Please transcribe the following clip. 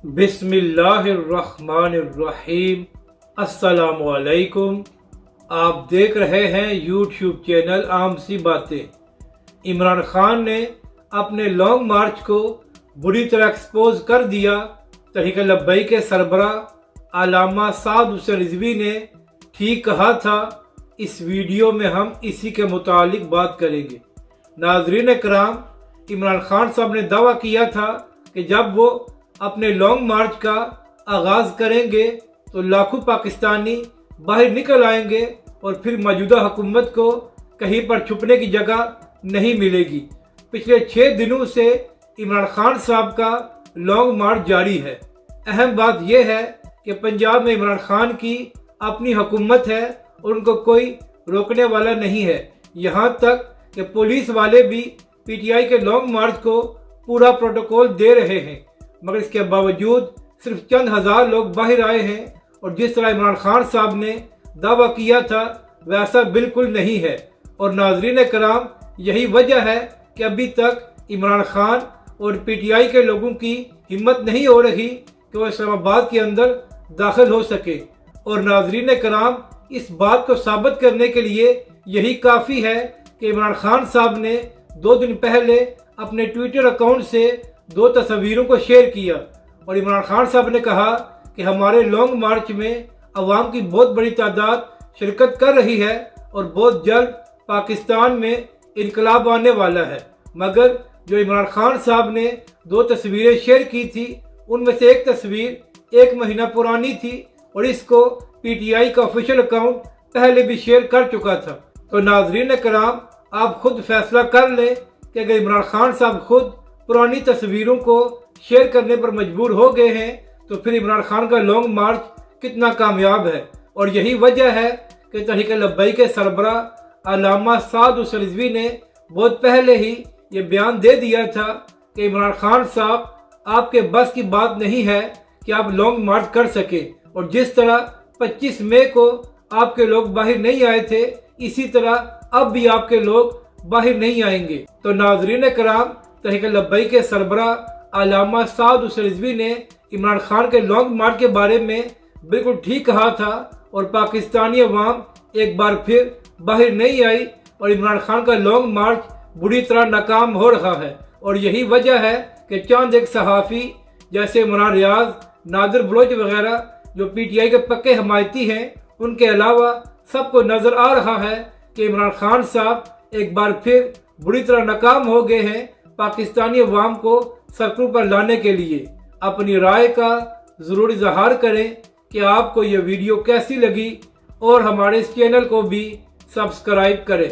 بسم اللہ الرحمن الرحیم۔ السلام علیکم۔ آپ دیکھ رہے ہیں یوٹیوب چینل عام سی باتیں۔ عمران خان نے اپنے لانگ مارچ کو بری طرح ایکسپوز کر دیا۔ تحریک لبیک کے سربراہ علامہ سعد حسین رضوی نے ٹھیک کہا تھا۔ اس ویڈیو میں ہم اسی کے متعلق بات کریں گے۔ ناظرین کرام، عمران خان صاحب نے دعویٰ کیا تھا کہ جب وہ اپنے لانگ مارچ کا آغاز کریں گے تو لاکھوں پاکستانی باہر نکل آئیں گے اور پھر موجودہ حکومت کو کہیں پر چھپنے کی جگہ نہیں ملے گی۔ پچھلے 6 دنوں سے عمران خان صاحب کا لانگ مارچ جاری ہے۔ اہم بات یہ ہے کہ پنجاب میں عمران خان کی اپنی حکومت ہے اور ان کو کوئی روکنے والا نہیں ہے، یہاں تک کہ پولیس والے بھی پی ٹی آئی کے لانگ مارچ کو پورا پروٹوکول دے رہے ہیں، مگر اس کے باوجود صرف چند ہزار لوگ باہر آئے ہیں اور جس طرح عمران خان صاحب نے دعویٰ کیا تھا ویسا بالکل نہیں ہے۔ اور ناظرین کرام، یہی وجہ ہے کہ ابھی تک عمران خان اور پی ٹی آئی کے لوگوں کی ہمت نہیں ہو رہی کہ وہ اسلام آباد کے اندر داخل ہو سکے۔ اور ناظرین کرام، اس بات کو ثابت کرنے کے لیے یہی کافی ہے کہ عمران خان صاحب نے 2 دن پہلے اپنے ٹویٹر اکاؤنٹ سے 2 تصویروں کو شیئر کیا اور عمران خان صاحب نے کہا کہ ہمارے لانگ مارچ میں عوام کی بہت بڑی تعداد شرکت کر رہی ہے اور بہت جلد پاکستان میں انقلاب آنے والا ہے۔ مگر جو عمران خان صاحب نے 2 تصویریں شیئر کی تھی ان میں سے ایک تصویر 1 مہینہ پرانی تھی اور اس کو پی ٹی آئی کا آفیشیل اکاؤنٹ پہلے بھی شیئر کر چکا تھا۔ تو ناظرین کرام، آپ خود فیصلہ کر لیں کہ اگر عمران خان صاحب خود پرانی تصویروں کو شیئر کرنے پر مجبور ہو گئے ہیں تو پھر عمران خان کا لانگ مارچ کتنا کامیاب ہے۔ اور یہی وجہ ہے کہ تحریک لبیک کے سربراہ علامہ سعد حسین رضوی نے بہت پہلے ہی یہ بیان دے دیا تھا کہ عمران خان صاحب، آپ کے بس کی بات نہیں ہے کہ آپ لانگ مارچ کر سکیں، اور جس طرح 25 مئی کو آپ کے لوگ باہر نہیں آئے تھے اسی طرح اب بھی آپ کے لوگ باہر نہیں آئیں گے۔ تو ناظرین کرام، تحریک لبیک کے سربراہ علامہ سعد حسین رضوی نے عمران خان کے لانگ مارچ کے بارے میں بالکل ٹھیک کہا تھا اور پاکستانی عوام ایک بار پھر باہر نہیں آئی اور عمران خان کا لانگ مارچ بری طرح ناکام ہو رہا ہے۔ اور یہی وجہ ہے کہ چند ایک صحافی جیسے عمران ریاض، نادر بلوچ وغیرہ جو پی ٹی آئی کے پکے حمایتی ہیں، ان کے علاوہ سب کو نظر آ رہا ہے کہ عمران خان صاحب ایک بار پھر بری طرح ناکام ہو گئے ہیں پاکستانی عوام کو سرخرو پر لانے کے لیے۔ اپنی رائے کا ضرور اظہار کریں کہ آپ کو یہ ویڈیو کیسی لگی اور ہمارے اس چینل کو بھی سبسکرائب کریں۔